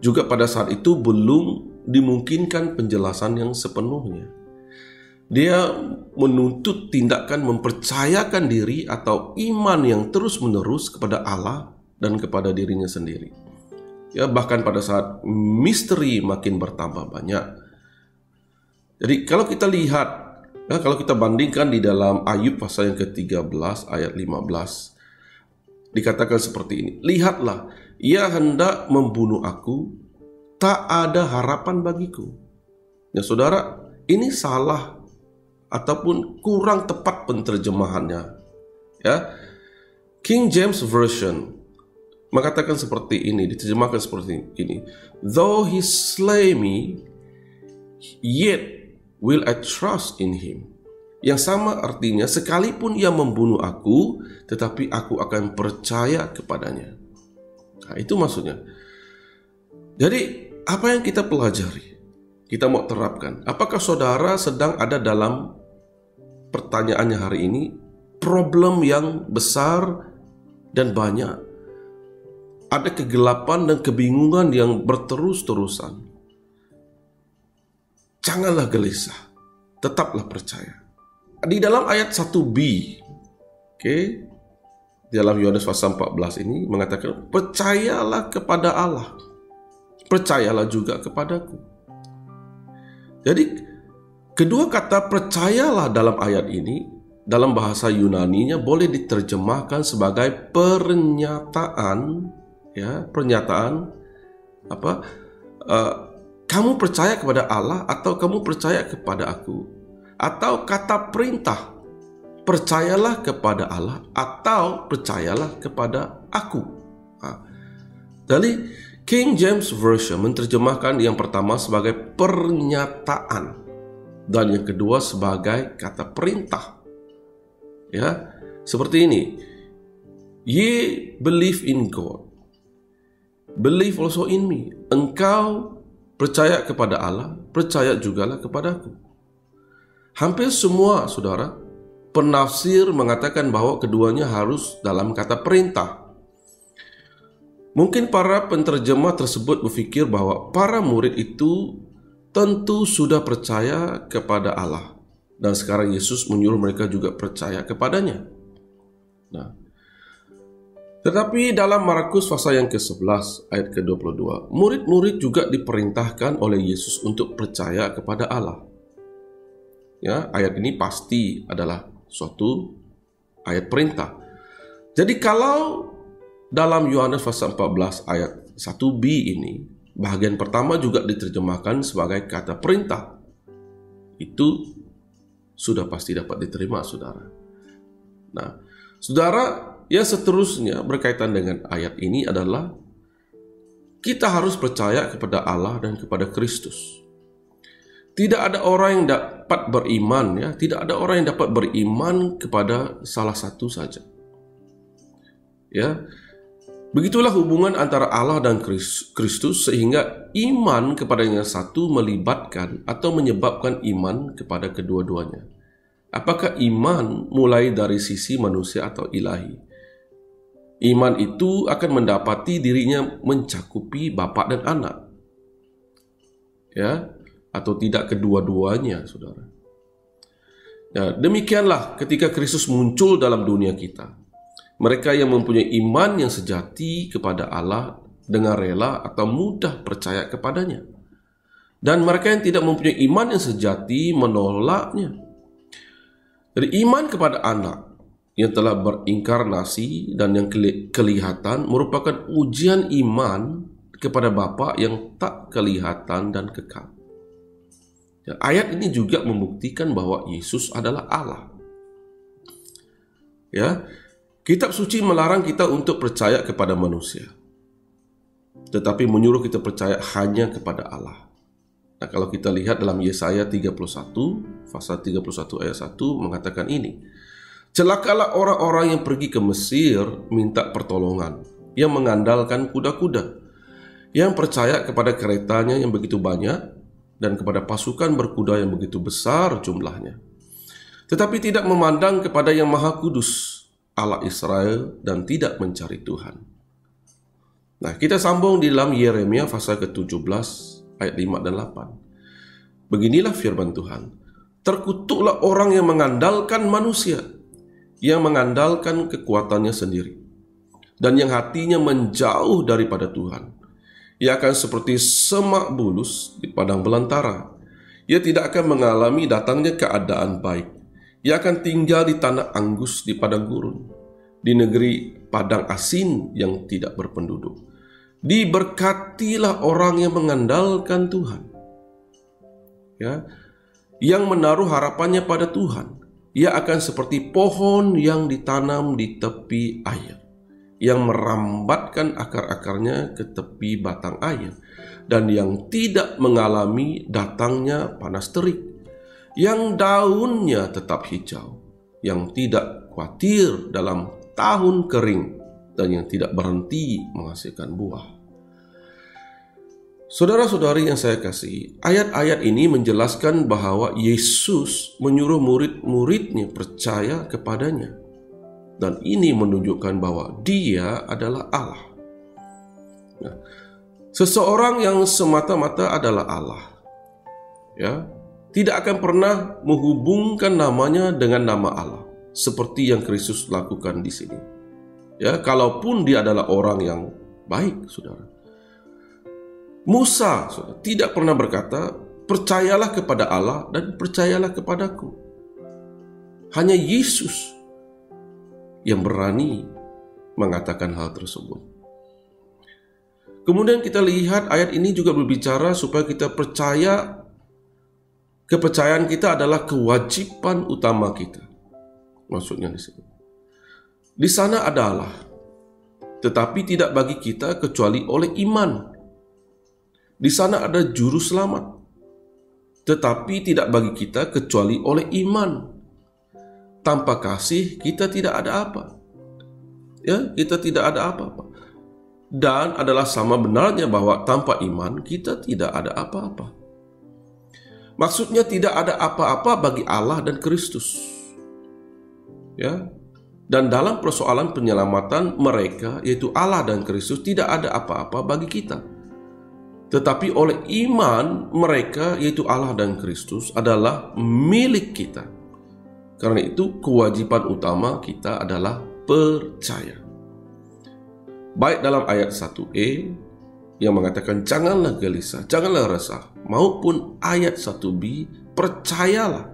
Speaker 6: Juga pada saat itu belum dimungkinkan penjelasan yang sepenuhnya. Dia menuntut tindakan mempercayakan diri atau iman yang terus-menerus kepada Allah dan kepada dirinya sendiri. Ya, bahkan pada saat misteri makin bertambah banyak. Jadi kalau kita lihat, kalau kita bandingkan di dalam Ayub pasal yang ke-13 ayat 15, dikatakan seperti ini. Lihatlah, ia hendak membunuh aku, tak ada harapan bagiku. Ya saudara, ini salah ataupun kurang tepat penterjemahannya. Ya, King James Version mengatakan seperti ini, diterjemahkan seperti ini. Though he slay me, yet will I trust in him. Yang sama artinya, sekalipun ia membunuh aku, tetapi aku akan percaya kepadanya. Nah, itu maksudnya. Jadi, apa yang kita pelajari? Kita mau terapkan. Apakah saudara sedang ada dalam pertanyaannya hari ini, problem yang besar dan banyak? Ada kegelapan dan kebingungan yang berterus-terusan. Janganlah gelisah, tetaplah percaya. Di dalam ayat 1b, di dalam Yohanes pasal 14 ini mengatakan, percayalah kepada Allah, percayalah juga kepadaku. Jadi kedua kata percayalah dalam ayat ini dalam bahasa Yunaninya boleh diterjemahkan sebagai pernyataan, ya, pernyataan apa? Kamu percaya kepada Allah atau kamu percaya kepada aku, atau kata perintah, percayalah kepada Allah atau percayalah kepada aku. Jadi King James Version menerjemahkan yang pertama sebagai pernyataan dan yang kedua sebagai kata perintah. Ya, seperti ini. Ye believe in God, believe also in me. Engkau percaya kepada Allah, percaya jugalah kepadaku. Hampir semua saudara penafsir mengatakan bahwa keduanya harus dalam kata perintah. Mungkin para penterjemah tersebut berfikir bahwa para murid itu tentu sudah percaya kepada Allah, dan sekarang Yesus menyuruh mereka juga percaya kepadanya. Nah, tetapi dalam Markus pasal yang ke-11 ayat ke-22, murid-murid juga diperintahkan oleh Yesus untuk percaya kepada Allah. Ya, ayat ini pasti adalah suatu ayat perintah. Jadi kalau dalam Yohanes pasal 14 ayat 1b ini, bagian pertama juga diterjemahkan sebagai kata perintah. Itu sudah pasti dapat diterima, saudara. Nah, saudara, yang seterusnya berkaitan dengan ayat ini adalah kita harus percaya kepada Allah dan kepada Kristus. Tidak ada orang yang dapat beriman, ya, tidak ada orang yang dapat beriman kepada salah satu saja. Ya, begitulah hubungan antara Allah dan Kristus, sehingga iman kepadanya satu melibatkan atau menyebabkan iman kepada kedua-duanya. Apakah iman mulai dari sisi manusia atau ilahi? Iman itu akan mendapati dirinya mencakupi bapa dan anak. Ya, atau tidak kedua-duanya, saudara. Ya, demikianlah ketika Kristus muncul dalam dunia kita. Mereka yang mempunyai iman yang sejati kepada Allah dengan rela atau mudah percaya kepadanya. Dan mereka yang tidak mempunyai iman yang sejati menolaknya. Jadi iman kepada anak yang telah berinkarnasi dan yang kelihatan merupakan ujian iman kepada Bapa yang tak kelihatan dan kekal. Ya, ayat ini juga membuktikan bahwa Yesus adalah Allah. Ya, Kitab suci melarang kita untuk percaya kepada manusia, tetapi menyuruh kita percaya hanya kepada Allah. Nah, kalau kita lihat dalam Yesaya 31, pasal 31 ayat 1 mengatakan ini. Celakalah orang-orang yang pergi ke Mesir minta pertolongan, yang mengandalkan kuda-kuda, yang percaya kepada keretanya yang begitu banyak, dan kepada pasukan berkuda yang begitu besar jumlahnya. Tetapi tidak memandang kepada yang Maha Kudus, Allah Israel, dan tidak mencari Tuhan. Nah, kita sambung di dalam Yeremia pasal ke-17 ayat 5 dan 8. Beginilah firman Tuhan. Terkutuklah orang yang mengandalkan manusia, yang mengandalkan kekuatannya sendiri, dan yang hatinya menjauh daripada Tuhan. Ia akan seperti semak bulus di padang belantara. Ia tidak akan mengalami datangnya keadaan baik. Ia akan tinggal di tanah anggus di padang gurun, di negeri padang asin yang tidak berpenduduk. Diberkatilah orang yang mengandalkan Tuhan, ya, yang menaruh harapannya pada Tuhan. Ia akan seperti pohon yang ditanam di tepi air, yang merambatkan akar-akarnya ke tepi batang air, dan yang tidak mengalami datangnya panas terik, yang daunnya tetap hijau, yang tidak khawatir dalam tahun kering, dan yang tidak berhenti menghasilkan buah. Saudara-saudari yang saya kasihi, ayat-ayat ini menjelaskan bahwa Yesus menyuruh murid-muridnya percaya kepadanya. Dan ini menunjukkan bahwa Dia adalah Allah. Nah, seseorang yang semata-mata adalah Allah, ya, tidak akan pernah menghubungkan namanya dengan nama Allah, seperti yang Kristus lakukan di sini. Ya, kalaupun dia adalah orang yang baik, saudara. Musa, saudara, tidak pernah berkata, percayalah kepada Allah dan percayalah kepadaku. Hanya Yesus yang berani mengatakan hal tersebut. Kemudian kita lihat ayat ini juga berbicara supaya kita percaya. Kepercayaan kita adalah kewajiban utama kita. Maksudnya di sini. Di sana ada Allah, tetapi tidak bagi kita kecuali oleh iman. Di sana ada juru selamat, tetapi tidak bagi kita kecuali oleh iman. Tanpa kasih kita tidak ada apa. Ya, kita tidak ada apa-apa. Dan adalah sama benarnya bahwa tanpa iman kita tidak ada apa-apa. Maksudnya tidak ada apa-apa bagi Allah dan Kristus. Ya. Dan dalam persoalan penyelamatan mereka, yaitu Allah dan Kristus, tidak ada apa-apa bagi kita. Tetapi oleh iman mereka, yaitu Allah dan Kristus, adalah milik kita. Karena itu kewajiban utama kita adalah percaya. Baik dalam ayat 1e yang mengatakan janganlah gelisah, janganlah resah, maupun ayat 1b percayalah,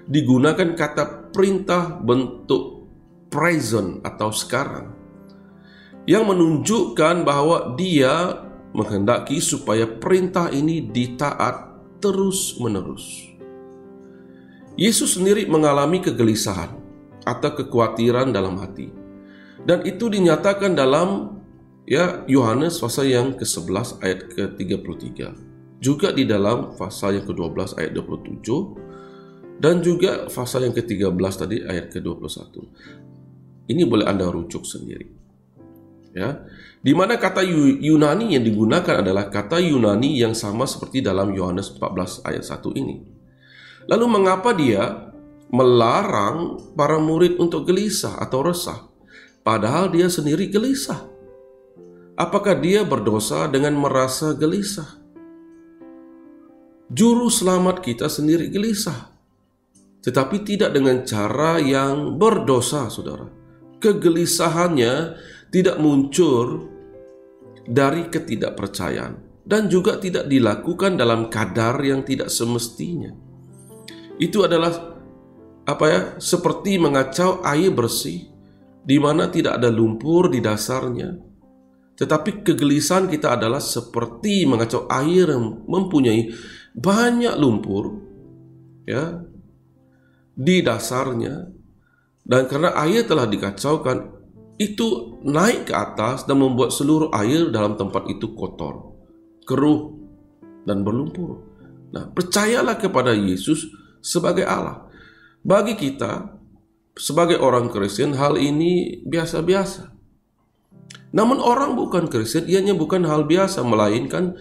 Speaker 6: digunakan kata perintah bentuk present atau sekarang, yang menunjukkan bahwa Dia menghendaki supaya perintah ini ditaat terus-menerus. Yesus sendiri mengalami kegelisahan atau kekhawatiran dalam hati, dan itu dinyatakan dalam Yohanes pasal yang ke-11 ayat ke-33, juga di dalam pasal yang ke-12 ayat 27, dan juga pasal yang ke-13 tadi ayat ke-21. Ini boleh Anda rujuk sendiri. Ya, di mana kata Yunani yang digunakan adalah kata Yunani yang sama seperti dalam Yohanes 14 ayat 1 ini. Lalu mengapa Dia melarang para murid untuk gelisah atau resah? padahal dia sendiri gelisah. Apakah dia berdosa dengan merasa gelisah? Juru selamat kita sendiri gelisah, tetapi tidak dengan cara yang berdosa, saudara. Kegelisahannya tidak muncul dari ketidakpercayaan dan juga tidak dilakukan dalam kadar yang tidak semestinya. Itu adalah seperti mengacau air bersih di mana tidak ada lumpur di dasarnya. Tetapi kegelisahan kita adalah seperti mengacau air yang mempunyai banyak lumpur, ya, di dasarnya, dan karena air telah dikacaukan, itu naik ke atas dan membuat seluruh air dalam tempat itu kotor, keruh, dan berlumpur. Nah, percayalah kepada Yesus sebagai Allah. Bagi kita, sebagai orang Kristen, hal ini biasa-biasa. Namun orang bukan Kristen, ianya bukan hal biasa, melainkan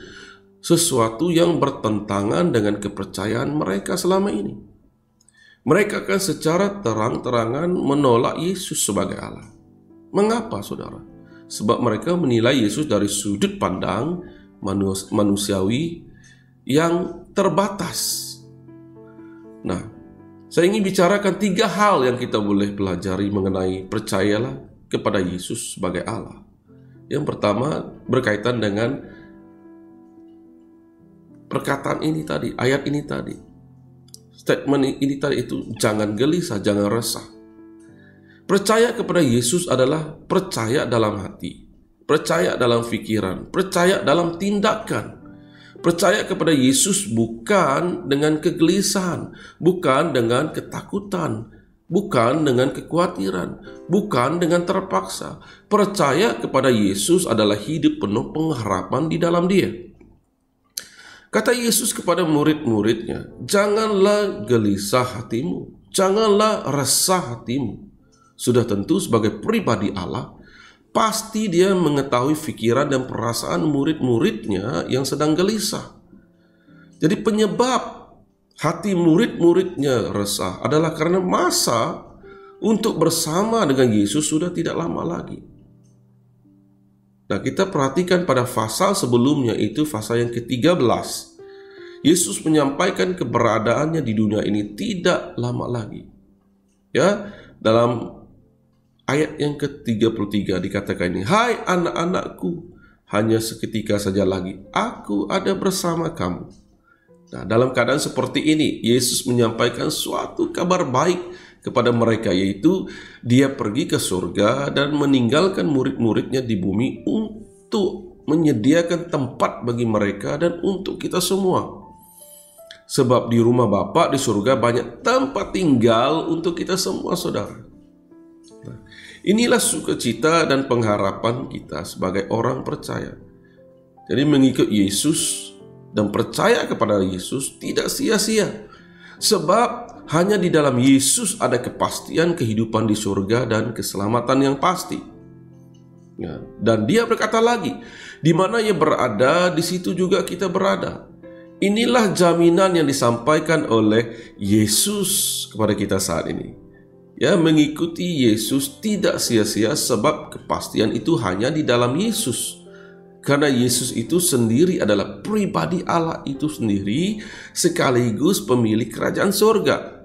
Speaker 6: sesuatu yang bertentangan dengan kepercayaan mereka selama ini. Mereka akan secara terang-terangan menolak Yesus sebagai Allah. Mengapa, saudara? Sebab mereka menilai Yesus dari sudut pandang manusiawi yang terbatas. Nah, saya ingin bicarakan 3 hal yang kita boleh pelajari mengenai percayalah kepada Yesus sebagai Allah. Yang pertama berkaitan dengan perkataan ini tadi, ayat ini tadi. Statement ini tadi itu, jangan gelisah, jangan resah. Percaya kepada Yesus adalah percaya dalam hati, percaya dalam pikiran, percaya dalam tindakan. Percaya kepada Yesus bukan dengan kegelisahan, bukan dengan ketakutan, bukan dengan kekhawatiran, bukan dengan terpaksa. Percaya kepada Yesus adalah hidup penuh pengharapan di dalam Dia. Kata Yesus kepada murid-muridnya, janganlah gelisah hatimu, janganlah resah hatimu. Sudah tentu sebagai pribadi Allah, pasti Dia mengetahui pikiran dan perasaan murid-muridnya yang sedang gelisah. Jadi penyebab hati murid-muridnya resah adalah karena masa untuk bersama dengan Yesus sudah tidak lama lagi. Nah, kita perhatikan pada pasal sebelumnya, itu pasal yang ke-13. Yesus menyampaikan keberadaannya di dunia ini tidak lama lagi. Ya, dalam ayat yang ke-33 dikatakan ini, hai anak-anakku, hanya seketika saja lagi aku ada bersama kamu. Nah, dalam keadaan seperti ini, Yesus menyampaikan suatu kabar baik kepada mereka, yaitu Dia pergi ke surga dan meninggalkan murid-muridnya di bumi untuk menyediakan tempat bagi mereka dan untuk kita semua. Sebab di rumah Bapa di surga banyak tempat tinggal untuk kita semua, saudara. Nah, inilah sukacita dan pengharapan kita sebagai orang percaya. Jadi mengikut Yesus dan percaya kepada Yesus tidak sia-sia. Sebab hanya di dalam Yesus ada kepastian kehidupan di surga dan keselamatan yang pasti. Ya, dan Dia berkata lagi, di mana Ia berada, di situ juga kita berada. Inilah jaminan yang disampaikan oleh Yesus kepada kita saat ini. Ya, mengikuti Yesus tidak sia-sia sebab kepastian itu hanya di dalam Yesus. Karena Yesus itu sendiri adalah pribadi Allah itu sendiri, sekaligus pemilik kerajaan surga.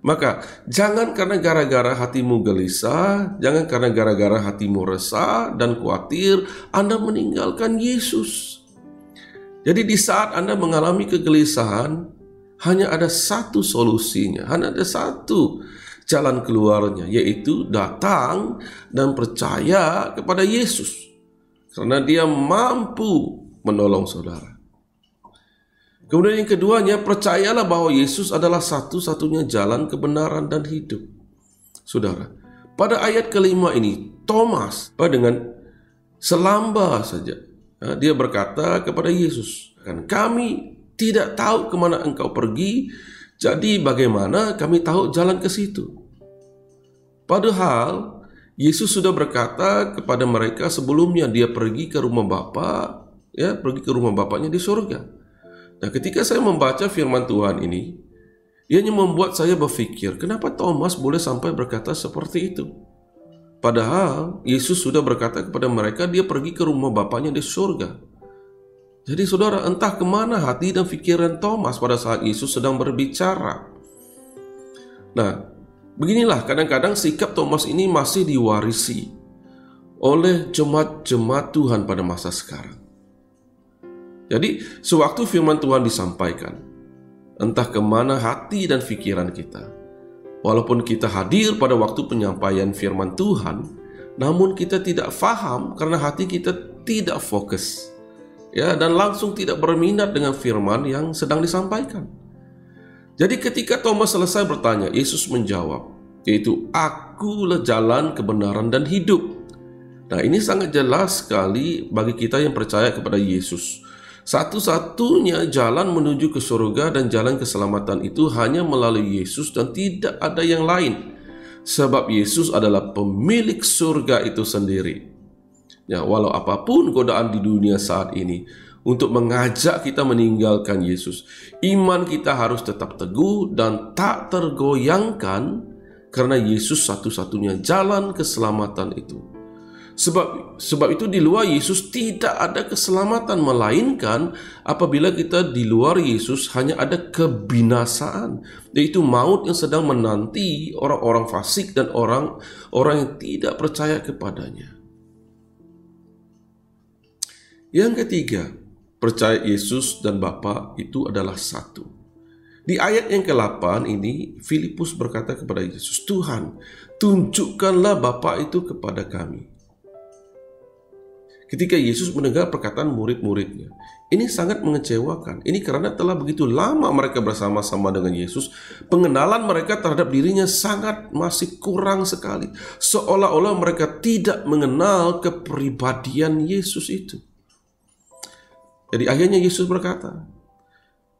Speaker 6: Maka jangan karena gara-gara hatimu gelisah, jangan karena gara-gara hatimu resah dan khawatir Anda meninggalkan Yesus. Jadi di saat Anda mengalami kegelisahan, hanya ada satu solusinya, hanya ada satu jalan keluarnya, yaitu datang dan percaya kepada Yesus. Karena Dia mampu menolong saudara. Kemudian yang keduanya, percayalah bahwa Yesus adalah satu-satunya jalan kebenaran dan hidup. Saudara, pada ayat kelima ini, Thomas dengan selamba saja, dia berkata kepada Yesus, kami tidak tahu kemana engkau pergi, jadi bagaimana kami tahu jalan ke situ? Padahal Yesus sudah berkata kepada mereka sebelumnya, Dia pergi ke rumah Bapa, ya, pergi ke rumah Bapaknya di surga. Nah, ketika saya membaca firman Tuhan ini, ianya membuat saya berpikir, kenapa Thomas boleh sampai berkata seperti itu? Padahal Yesus sudah berkata kepada mereka dia pergi ke rumah Bapaknya di surga. Jadi saudara, entah kemana hati dan pikiran Thomas pada saat Yesus sedang berbicara. Nah, beginilah kadang-kadang sikap Thomas ini masih diwarisi oleh jemaat-jemaat Tuhan pada masa sekarang. Jadi, sewaktu firman Tuhan disampaikan, entah kemana hati dan pikiran kita. Walaupun kita hadir pada waktu penyampaian firman Tuhan, namun kita tidak faham karena hati kita tidak fokus. Ya, dan langsung tidak berminat dengan firman yang sedang disampaikan. Jadi ketika Thomas selesai bertanya, Yesus menjawab, yaitu akulah jalan, kebenaran, dan hidup. Nah, ini sangat jelas sekali bagi kita yang percaya kepada Yesus. Satu-satunya jalan menuju ke surga dan jalan keselamatan itu hanya melalui Yesus dan tidak ada yang lain. Sebab Yesus adalah pemilik surga itu sendiri. Ya, walau apapun godaan di dunia saat ini untuk mengajak kita meninggalkan Yesus, iman kita harus tetap teguh dan tak tergoyangkan karena Yesus satu-satunya jalan keselamatan itu. Sebab itu di luar Yesus tidak ada keselamatan, melainkan apabila kita di luar Yesus hanya ada kebinasaan, yaitu maut yang sedang menanti orang-orang fasik dan orang-orang yang tidak percaya kepadanya. Yang ketiga, percaya Yesus dan Bapa itu adalah satu. Di ayat yang ke-8 ini, Filipus berkata kepada Yesus, Tuhan, tunjukkanlah Bapa itu kepada kami. Ketika Yesus mendengar perkataan murid-muridnya, ini sangat mengecewakan. Ini karena telah begitu lama mereka bersama-sama dengan Yesus, pengenalan mereka terhadap dirinya sangat masih kurang sekali. Seolah-olah mereka tidak mengenal kepribadian Yesus itu. Jadi akhirnya Yesus berkata,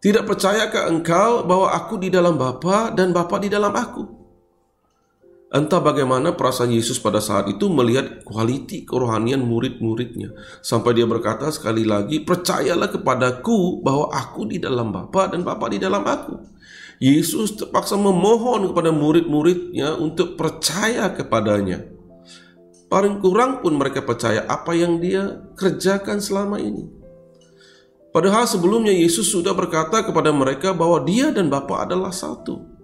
Speaker 6: tidak percayakah engkau bahwa aku di dalam Bapa dan Bapa di dalam aku? Entah bagaimana perasaan Yesus pada saat itu melihat kualiti kerohanian murid-muridnya. Sampai dia berkata sekali lagi, percayalah kepadaku bahwa aku di dalam Bapa dan Bapa di dalam aku. Yesus terpaksa memohon kepada murid-muridnya untuk percaya kepadanya. Paling kurang pun mereka percaya apa yang dia kerjakan selama ini. Padahal sebelumnya Yesus sudah berkata kepada mereka bahwa dia dan Bapa adalah satu.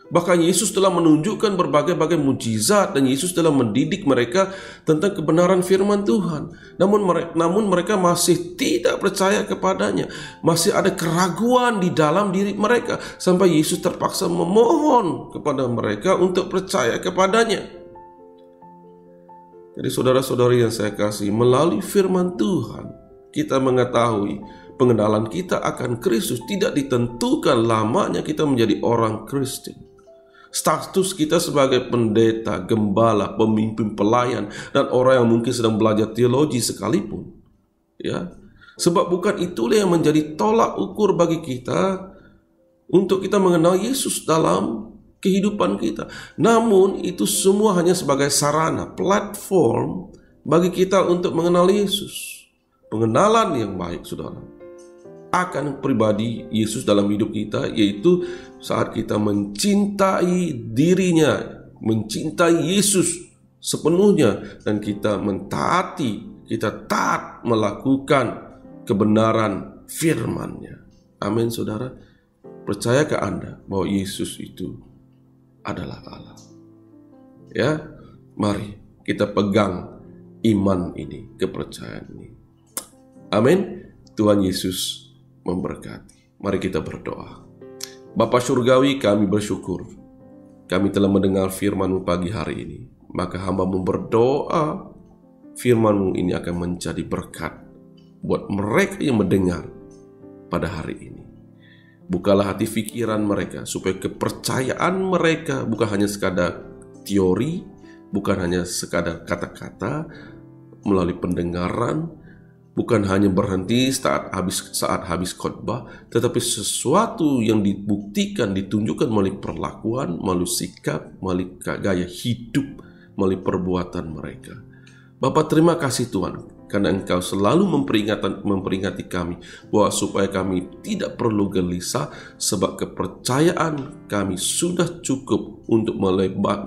Speaker 6: Bahkan Yesus telah menunjukkan berbagai-bagai mujizat dan Yesus telah mendidik mereka tentang kebenaran firman Tuhan. Namun mereka masih tidak percaya kepadanya. Masih ada keraguan di dalam diri mereka sampai Yesus terpaksa memohon kepada mereka untuk percaya kepadanya. Jadi saudara-saudari yang saya kasih, melalui firman Tuhan kita mengetahui pengenalan kita akan Kristus tidak ditentukan lamanya kita menjadi orang Kristen. Status kita sebagai pendeta, gembala, pemimpin pelayan, dan orang yang mungkin sedang belajar teologi sekalipun, ya, sebab bukan itulah yang menjadi tolak ukur bagi kita untuk kita mengenal Yesus dalam kehidupan kita. Namun itu semua hanya sebagai sarana, platform bagi kita untuk mengenal Yesus. Pengenalan yang baik, saudara, akan pribadi Yesus dalam hidup kita, yaitu saat kita mencintai dirinya, mencintai Yesus sepenuhnya, dan kita mentaati, kita taat melakukan kebenaran firman-Nya. Amin, saudara. Percayakah Anda bahwa Yesus itu adalah Allah? Ya, mari kita pegang iman ini, kepercayaan ini. Amin. Tuhan Yesus memberkati. Mari kita berdoa. Bapa Surgawi, kami bersyukur kami telah mendengar firman-Mu pagi hari ini. Maka hamba-Mu berdoa firman-Mu ini akan menjadi berkat buat mereka yang mendengar pada hari ini. Bukalah hati pikiran mereka supaya kepercayaan mereka bukan hanya sekadar teori, bukan hanya sekadar kata-kata melalui pendengaran, bukan hanya berhenti saat habis khotbah, tetapi sesuatu yang dibuktikan, ditunjukkan melalui perlakuan, melalui sikap, melalui gaya hidup, melalui perbuatan mereka. Bapa, terima kasih Tuhan. karena Engkau selalu memperingati kami bahwa supaya kami tidak perlu gelisah, sebab kepercayaan kami sudah cukup untuk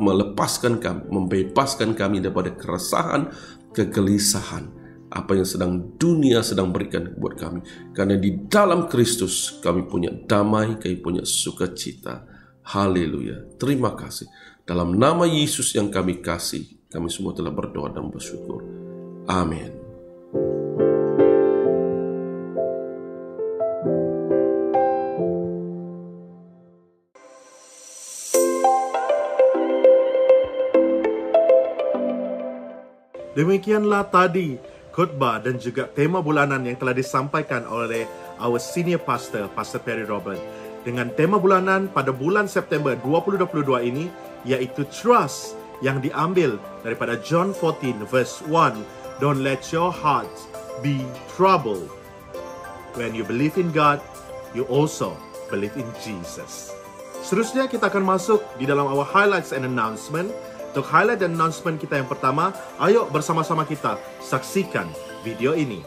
Speaker 6: melepaskan kami, membebaskan kami daripada keresahan, kegelisahan, apa yang dunia sedang berikan buat kami. Karena di dalam Kristus kami punya damai, kami punya sukacita. Haleluya. Terima kasih. Dalam nama Yesus yang kami kasih, kami semua telah berdoa dan bersyukur. Amin.
Speaker 2: Demikianlah tadi khotbah dan juga tema bulanan yang telah disampaikan oleh our senior pastor, Pastor Perry Robert. Dengan tema bulanan pada bulan September 2022 ini, yaitu trust, yang diambil daripada John 14 verse 1. Don't let your hearts be troubled. When you believe in God, you also believe in Jesus. Seterusnya kita akan masuk di dalam our highlights and announcement. Untuk highlight dan announcement kita yang pertama, ayo bersama-sama kita saksikan video ini.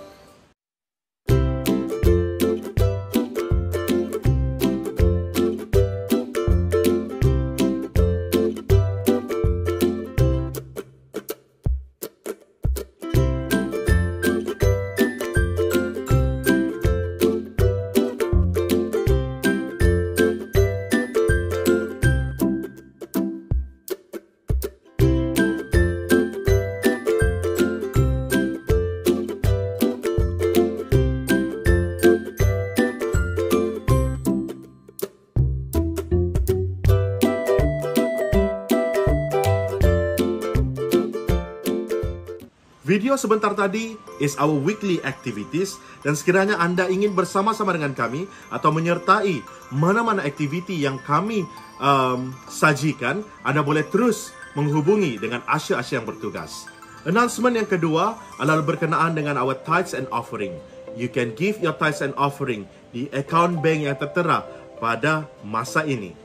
Speaker 2: Video sebentar tadi is our weekly activities, dan sekiranya Anda ingin bersama-sama dengan kami atau menyertai mana-mana aktiviti yang kami sajikan, Anda boleh terus menghubungi dengan Asya-Asya yang bertugas. Announcement yang kedua adalah berkenaan dengan our tithes and offering. You can give your tithes and offering di account bank yang tertera pada masa ini.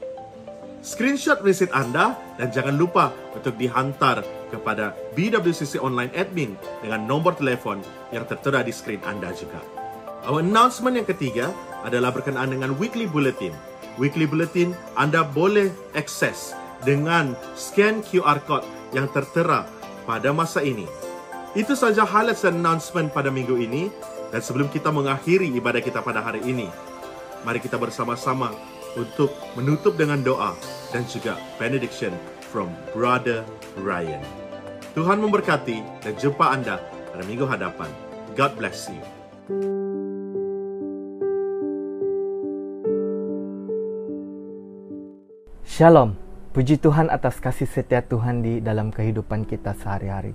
Speaker 2: Screenshot receipt Anda dan jangan lupa untuk dihantar kepada BWCC Online Admin dengan nomor telepon yang tertera di screen Anda juga. Our announcement yang ketiga adalah berkenaan dengan Weekly Bulletin. Weekly Bulletin Anda boleh akses dengan scan QR code yang tertera pada masa ini. Itu saja highlights dan announcement pada minggu ini. Dan sebelum kita mengakhiri ibadah kita pada hari ini, mari kita bersama-sama untuk menutup dengan doa dan juga benediction from Brother Ryan. Tuhan memberkati dan jumpa Anda pada minggu hadapan. God bless you.
Speaker 3: Shalom. Puji Tuhan atas kasih setia Tuhan di dalam kehidupan kita sehari-hari.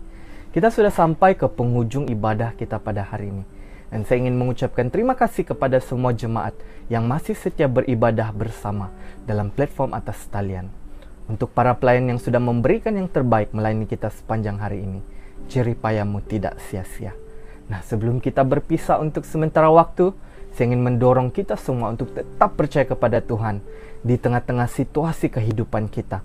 Speaker 3: Kita sudah sampai ke penghujung ibadah kita pada hari ini. Dan saya ingin mengucapkan terima kasih kepada semua jemaat yang masih setia beribadah bersama dalam platform Atas Talian. Untuk para pelayan yang sudah memberikan yang terbaik melayani kita sepanjang hari ini, jerih payahmu tidak sia-sia. Nah, sebelum kita berpisah untuk sementara waktu, saya ingin mendorong kita semua untuk tetap percaya kepada Tuhan di tengah-tengah situasi kehidupan kita.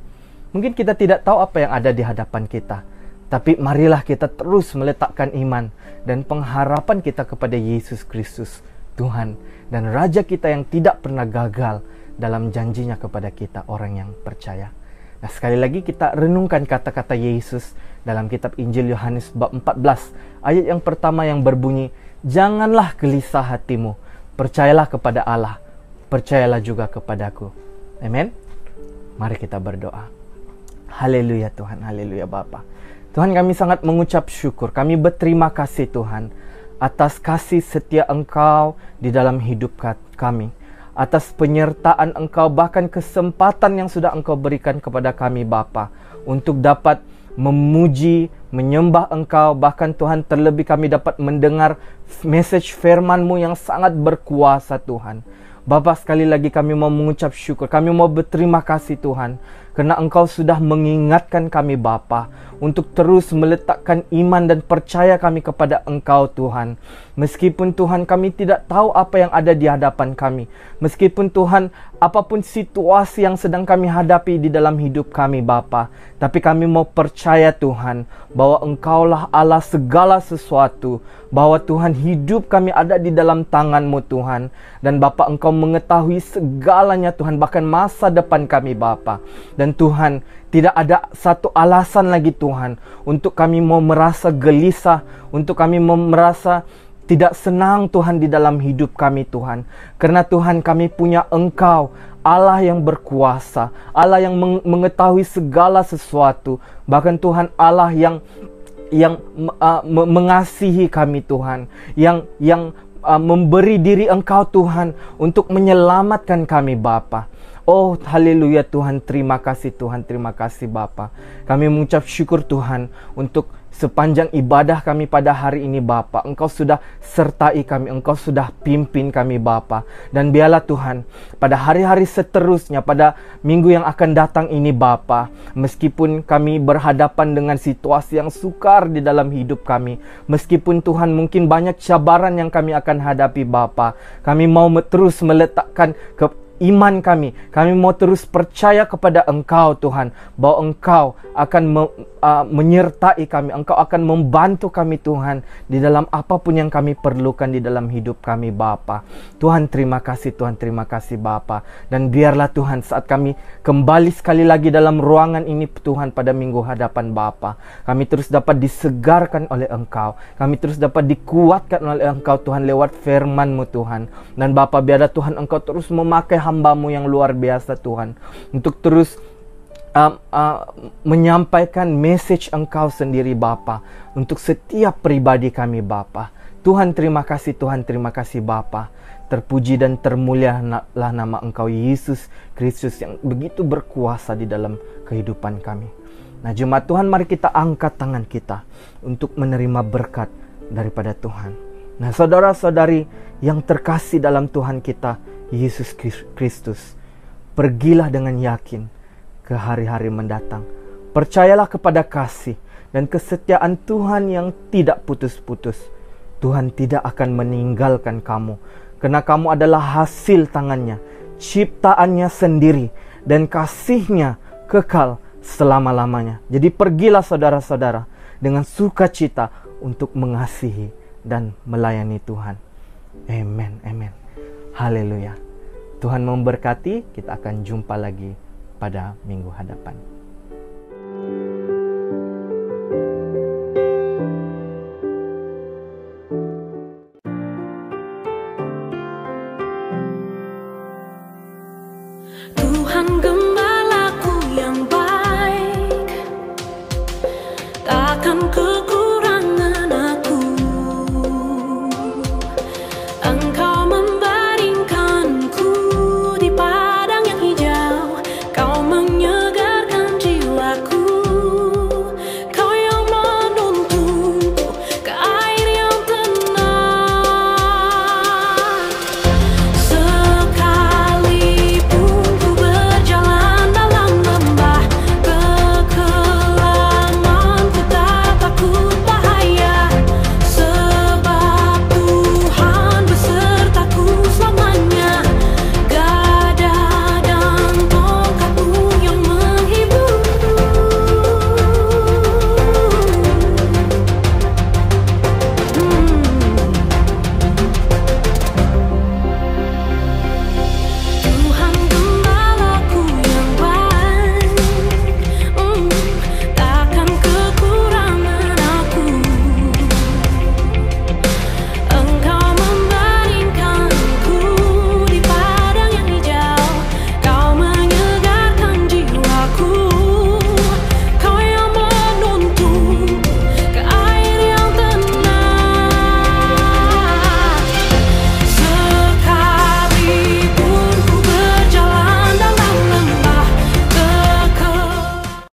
Speaker 3: Mungkin kita tidak tahu apa yang ada di hadapan kita, tapi marilah kita terus meletakkan iman dan pengharapan kita kepada Yesus Kristus, Tuhan dan Raja kita yang tidak pernah gagal dalam janjinya kepada kita orang yang percaya. Nah, sekali lagi kita renungkan kata-kata Yesus dalam kitab Injil Yohanes bab 14 ayat yang pertama yang berbunyi, "Janganlah gelisah hatimu, percayalah kepada Allah, percayalah juga kepadaku." Amin. Mari kita berdoa. Haleluya Tuhan, haleluya Bapa. Tuhan, kami sangat mengucap syukur, kami berterima kasih Tuhan atas kasih setia Engkau di dalam hidup kami, atas penyertaan Engkau, bahkan kesempatan yang sudah Engkau berikan kepada kami Bapa untuk dapat memuji, menyembah Engkau. Bahkan Tuhan, terlebih kami dapat mendengar message firman-Mu yang sangat berkuasa Tuhan. Bapa, sekali lagi kami mau mengucap syukur, kami mau berterima kasih Tuhan, karena Engkau sudah mengingatkan kami Bapa untuk terus meletakkan iman dan percaya kami kepada Engkau Tuhan. Meskipun Tuhan kami tidak tahu apa yang ada di hadapan kami, meskipun Tuhan
Speaker 7: apapun situasi yang sedang kami hadapi di dalam hidup kami Bapa, tapi kami mau percaya Tuhan, bahwa Engkaulah Allah segala sesuatu, bahwa Tuhan hidup kami ada di dalam tangan-Mu Tuhan, dan Bapa Engkau mengetahui segalanya Tuhan, bahkan masa depan kami Bapa. Dan Tuhan, tidak ada satu alasan lagi Tuhan, untuk kami mau merasa gelisah, untuk kami mau merasa tidak senang Tuhan di dalam hidup kami Tuhan. Karena Tuhan, kami punya Engkau, Allah yang berkuasa, Allah yang mengetahui segala sesuatu. Bahkan Tuhan, Allah yang mengasihi kami Tuhan, yang memberi diri Engkau Tuhan untuk menyelamatkan kami Bapa. Oh haleluya Tuhan, terima kasih Tuhan, terima kasih Bapa. Kami mengucap syukur Tuhan untuk sepanjang ibadah kami pada hari ini Bapa. Engkau sudah sertai kami, Engkau sudah pimpin kami Bapa. Dan biarlah Tuhan, pada hari-hari seterusnya, pada minggu yang akan datang ini Bapa, meskipun kami berhadapan dengan situasi yang sukar di dalam hidup kami, meskipun Tuhan mungkin banyak cabaran yang kami akan hadapi Bapa, kami mau terus meletakkan iman kami mau terus percaya kepada Engkau Tuhan, bahwa Engkau akan menyertai kami, Engkau akan membantu kami Tuhan, di dalam apapun yang kami perlukan di dalam hidup kami Bapa. Tuhan terima kasih, Tuhan terima kasih Bapa. Dan biarlah Tuhan, saat kami kembali sekali lagi dalam ruangan ini Tuhan, pada minggu hadapan Bapa, kami terus dapat disegarkan oleh Engkau, kami terus dapat dikuatkan oleh Engkau Tuhan, lewat firman-Mu Tuhan. Dan Bapa, biarlah Tuhan Engkau terus memakai hamba-Mu yang luar biasa Tuhan, untuk terus menyampaikan message Engkau sendiri Bapa, untuk setiap pribadi kami Bapa. Tuhan terima kasih, Tuhan terima kasih Bapa. Terpuji dan termulialah nama Engkau Yesus Kristus yang begitu berkuasa di dalam kehidupan kami. Nah jemaat Tuhan, mari kita angkat tangan kita untuk menerima berkat daripada Tuhan. Nah saudara-saudari yang terkasih dalam Tuhan kita Yesus Kristus, pergilah dengan yakin ke hari-hari mendatang. Percayalah kepada kasih dan kesetiaan Tuhan yang tidak putus-putus. Tuhan tidak akan meninggalkan kamu, karena kamu adalah hasil tangannya, ciptaannya sendiri, dan kasihnya kekal selama-lamanya. Jadi pergilah saudara-saudara dengan sukacita untuk mengasihi dan melayani Tuhan. Amen, amen. Haleluya. Tuhan memberkati, kita akan jumpa lagi pada minggu hadapan.
Speaker 4: Tuhan gembalaku yang baik, takkan ku